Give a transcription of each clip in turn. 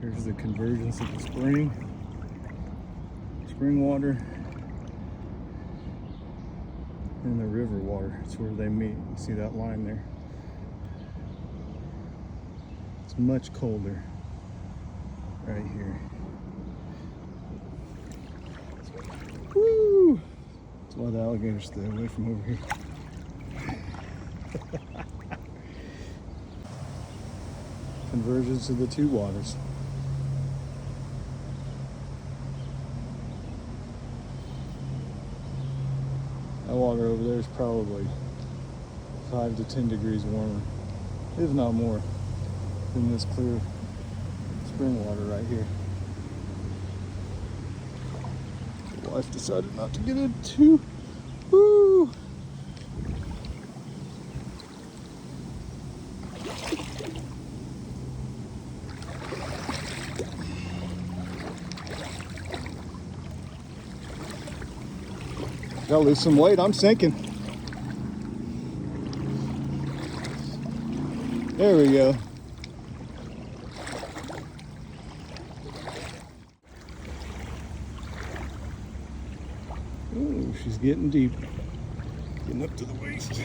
Here's the convergence of the spring water and the river water. It's where they meet. You see that line there? It's much colder right here. Woo! That's why the alligators stay away from over here. Convergence of the two waters. That water over there is probably 5 to 10 degrees warmer, if not more, than this clear spring water right here. The wife decided not to get into. Woo! Gotta lose some weight, I'm sinking. There we go. Ooh, she's getting deep. Getting up to the waist.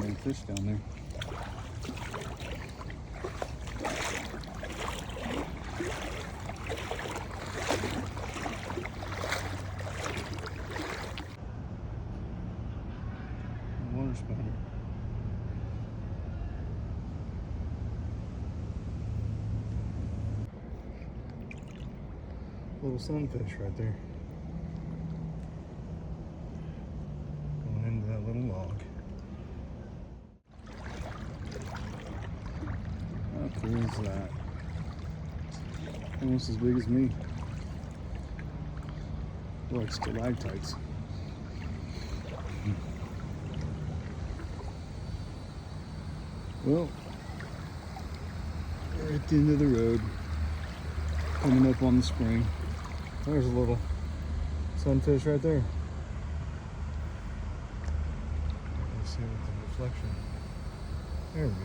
Big fish down there. Water spider. Little sunfish right there. Going into that little log. How cool is that? Almost as big as me. Like stalactites. Well, we're at the end of the road, coming up on the spring. There's a little sunfish right there. Let's see with the reflection. There we go.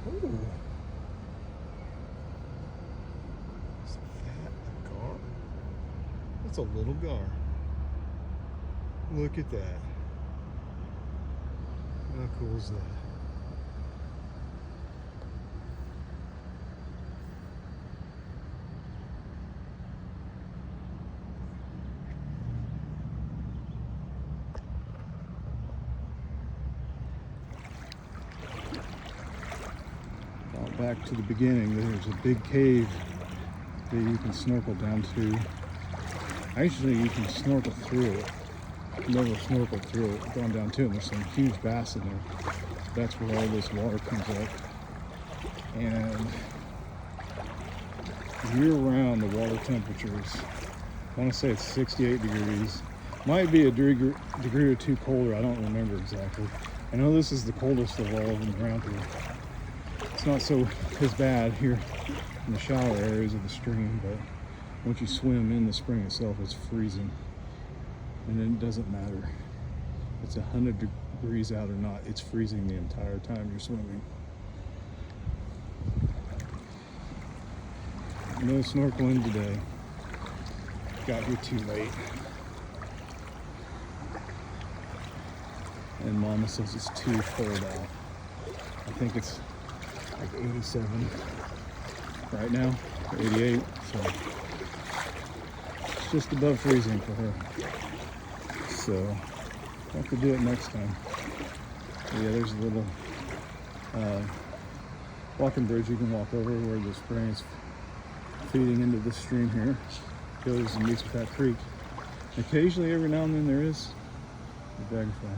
Ooh. Is that a gar? That's a little gar. Look at that. How cool is that? Back to the beginning, there's a big cave that you can snorkel down to. Actually, you can snorkel through it. Never snorkeled through it, gone down to it. There's some huge bass in there. That's where all this water comes up. And year-round, the water temperature is, I want to say it's 68 degrees. Might be a degree or two colder, I don't remember exactly. I know this is the coldest of all of them around here. It's not so as bad here in the shallow areas of the stream, but once you swim in the spring itself, it's freezing. And it doesn't matter if it's 100 degrees out or not, it's freezing the entire time you're swimming. No snorkeling today. Got here too late. And Mama says it's too cold out. I think it's like 87 right now, or 88, so it's just above freezing for her. So I'll have to do it next time. But yeah, there's a little walking bridge you can walk over where the spring is feeding into this stream here. Goes and meets with that creek. Occasionally, every now and then, there is a dragonfly.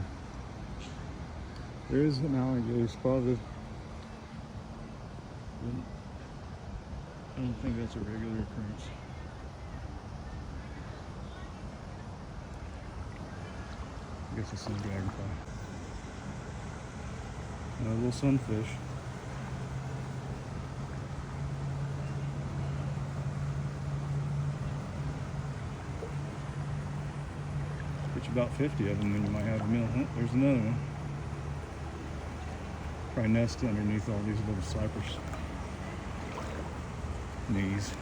There is an alligator spotted. I don't think that's a regular occurrence. I guess this is dragonfly. A little sunfish. Catch about 50 of them, then you might have a meal. Oh, there's another one. Probably nest underneath all these little cypress knees.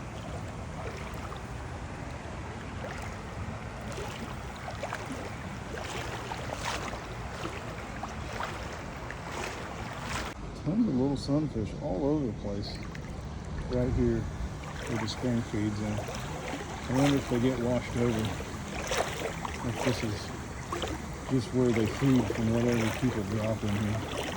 Tons of little sunfish all over the place. Right here where the spring feeds in. I wonder if they get washed over. If this is just where they feed from whatever people drop in here.